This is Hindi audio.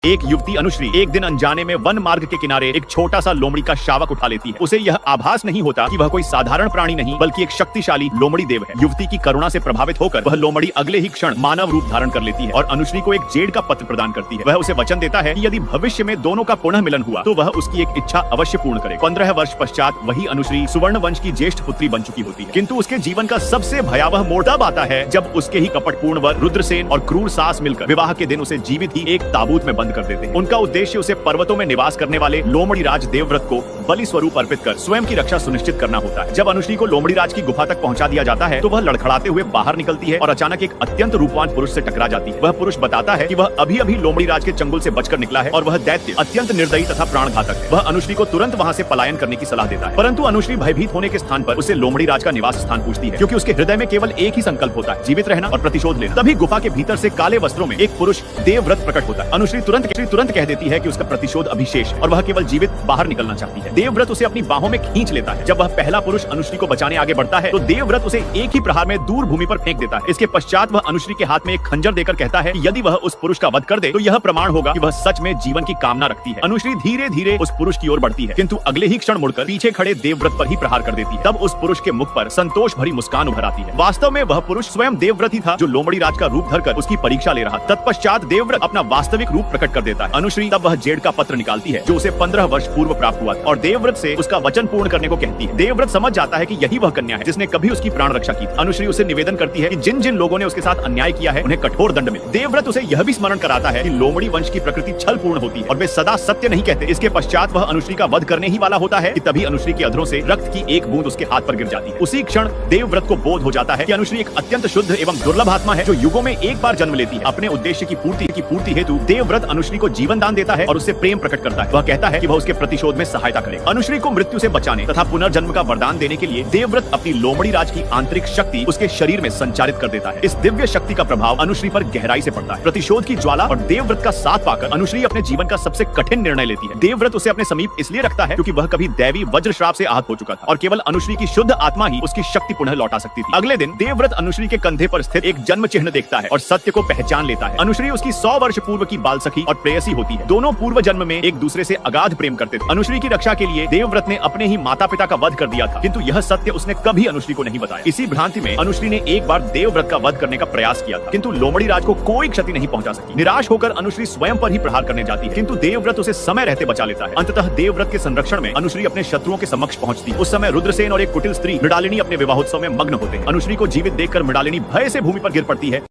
एक युवती अनुश्री एक दिन अनजाने में वन मार्ग के किनारे एक छोटा सा लोमड़ी का शावक उठा लेती है। उसे यह आभास नहीं होता कि वह कोई साधारण प्राणी नहीं बल्कि एक शक्तिशाली लोमड़ी देव है। युवती की करुणा से प्रभावित होकर वह लोमड़ी अगले ही क्षण मानव रूप धारण कर लेती है और अनुश्री को एक जेड का पत्र प्रदान करती है। वह उसे वचन देता है कि यदि भविष्य में दोनों का पुनः मिलन हुआ तो वह उसकी एक इच्छा अवश्य पूर्ण करे। 15 वर्ष पश्चात वही अनुश्री सुवर्ण वंश की ज्येष्ठ पुत्री बन चुकी होती है, किंतु उसके जीवन का सबसे भयावह मोड़ तब आता है जब उसके ही कपटपूर्ण वर रुद्रसेन और क्रूर सास मिलकर विवाह के दिन उसे जीवित ही एक ताबूत में बंद कर देते हैं। उनका उद्देश्य उसे पर्वतों में निवास करने वाले लोमड़ी राज देवव्रत को बलि स्वरूप अर्पित कर स्वयं की रक्षा सुनिश्चित करना होता है। जब अनुश्री को लोमड़ी राज की गुफा तक पहुंचा दिया जाता है तो वह लड़खड़ाते हुए बाहर निकलती है और अचानक एक अत्यंत रूपवान पुरुष से टकरा जाती है। वह पुरुष बताता है कि वह अभी अभी लोमड़ी राज के चंगुल से बचकर निकला है और वह दैत्य अत्यंत निर्दयी तथा प्राणघातक है। वह अनुश्री को तुरंत वहां से पलायन करने की सलाह देता है, परंतु अनुश्री भयभीत होने के स्थान पर उसे लोमड़ी राज का निवास स्थान पूछती है, क्योंकि उसके हृदय में केवल एक ही संकल्प होता है, जीवित रहना और प्रतिशोध लेना। तभी गुफा के भीतर से काले वस्त्रों में एक पुरुष देवव्रत प्रकट होता है। अनुश्री तुरंत कह देती है कि उसका प्रतिशोध अभिशेष और वह केवल जीवित बाहर निकलना चाहती है। देवव्रत उसे अपनी बाहों में खींच लेता है। जब वह पहला पुरुष अनुश्री को बचाने आगे बढ़ता है तो देवव्रत उसे एक ही प्रहार में दूर भूमि पर फेंक देता है। इसके पश्चात वह अनुश्री के हाथ में एक खंजर देकर कहता है कि यदि वह उस पुरुष का वध कर दे तो यह प्रमाण होगा कि वह सच में जीवन की कामना रखती है। अनुश्री धीरे धीरे उस पुरुष की ओर बढ़ती है, किंतु अगले ही क्षण मुड़कर पीछे खड़े देवव्रत पर ही प्रहार कर देती है। तब उस पुरुष के मुख पर संतोष भरी मुस्कान उभर आती है। वास्तव में वह पुरुष स्वयं देवव्रत ही था जो लोमड़ी राज का रूप धरकर उसकी परीक्षा ले रहा। तत्पश्चात देवव्रत अपना वास्तविक रूप प्रकट कर देता है। अनुश्री तब वह जेड का पत्र निकालती है जो उसे 15 वर्ष पूर्व प्राप्त हुआ और देवव्रत से उसका वचन पूर्ण करने को कहती है। देवव्रत समझ जाता है कि यही वह कन्या है जिसने कभी उसकी प्राण रक्षा की। अनुश्री उसे निवेदन करती है कि जिन जिन लोगों ने उसके साथ अन्याय किया है उन्हें कठोर दंड मिले। देवव्रत उसे यह भी स्मरण कराता है कि लोमड़ी वंश की प्रकृति छल पूर्ण होती है और वे सदा सत्य नहीं कहते। इसके पश्चात वह अनुश्री का वध करने ही वाला होता है कि तभी अनुश्री के अधरों से रक्त की एक बूंद उसके हाथ पर गिर जाती है। उसी क्षण देवव्रत को बोध हो जाता है कि अनुश्री एक अत्यंत शुद्ध एवं दुर्लभ आत्मा है जो युगों में एक बार जन्म लेती है। अपने उद्देश्य की पूर्ति हेतु देवव्रत अनुश्री को जीवन दान देता है और उससे प्रेम प्रकट करता है। वह कहता है कि वह उसके प्रतिशोध में सहायता करे। अनुश्री को मृत्यु से बचाने तथा पुनर्जन्म का वरदान देने के लिए देवव्रत अपनी लोमड़ी राज की आंतरिक शक्ति उसके शरीर में संचारित कर देता है। इस दिव्य शक्ति का प्रभाव अनुश्री पर गहराई से पड़ता है। प्रतिशोध की ज्वाला और देवव्रत का साथ पाकर अनुश्री अपने जीवन का सबसे कठिन निर्णय लेती है। देवव्रत उसे अपने समीप इसलिए रखता है क्योंकि वह कभी दैवी वज्र श्राप से आहत हो चुका था और केवल अनुश्री की शुद्ध आत्मा ही उसकी शक्ति पुनः लौटा सकती थी। अगले दिन देवव्रत अनुश्री के कंधे पर स्थित एक जन्म चिन्ह देखता है और सत्य को पहचान लेता है। अनुश्री उसकी 100 वर्ष पूर्व की बाल सखी और प्रेयसी होती है। दोनों पूर्व जन्म में एक दूसरे से अगाध प्रेम करते थे। अनुश्री की रक्षा के लिए देवव्रत ने अपने ही माता पिता का वध कर दिया था, किंतु यह सत्य उसने कभी अनुश्री को नहीं बताया। इसी भ्रांति में अनुश्री ने एक बार देवव्रत का वध करने का प्रयास किया था, किंतु लोमड़ी राज को कोई क्षति नहीं पहुंचा सकी। निराश होकर अनुश्री स्वयं पर ही प्रहार करने जाती है, किंतु देवव्रत उसे समय रहते बचा लेता है। अंततः देवव्रत के संरक्षण में अनुश्री अपने शत्रुओं के समक्ष पहुंचती है। उस समय रुद्रसेन और एक कुटिल स्त्री मृणालिनी अपने विवाहोत्सव में मग्न होते हैं। अनुश्री को जीवित देखकर मृणालिनी भय से भूमि पर गिर पड़ती है।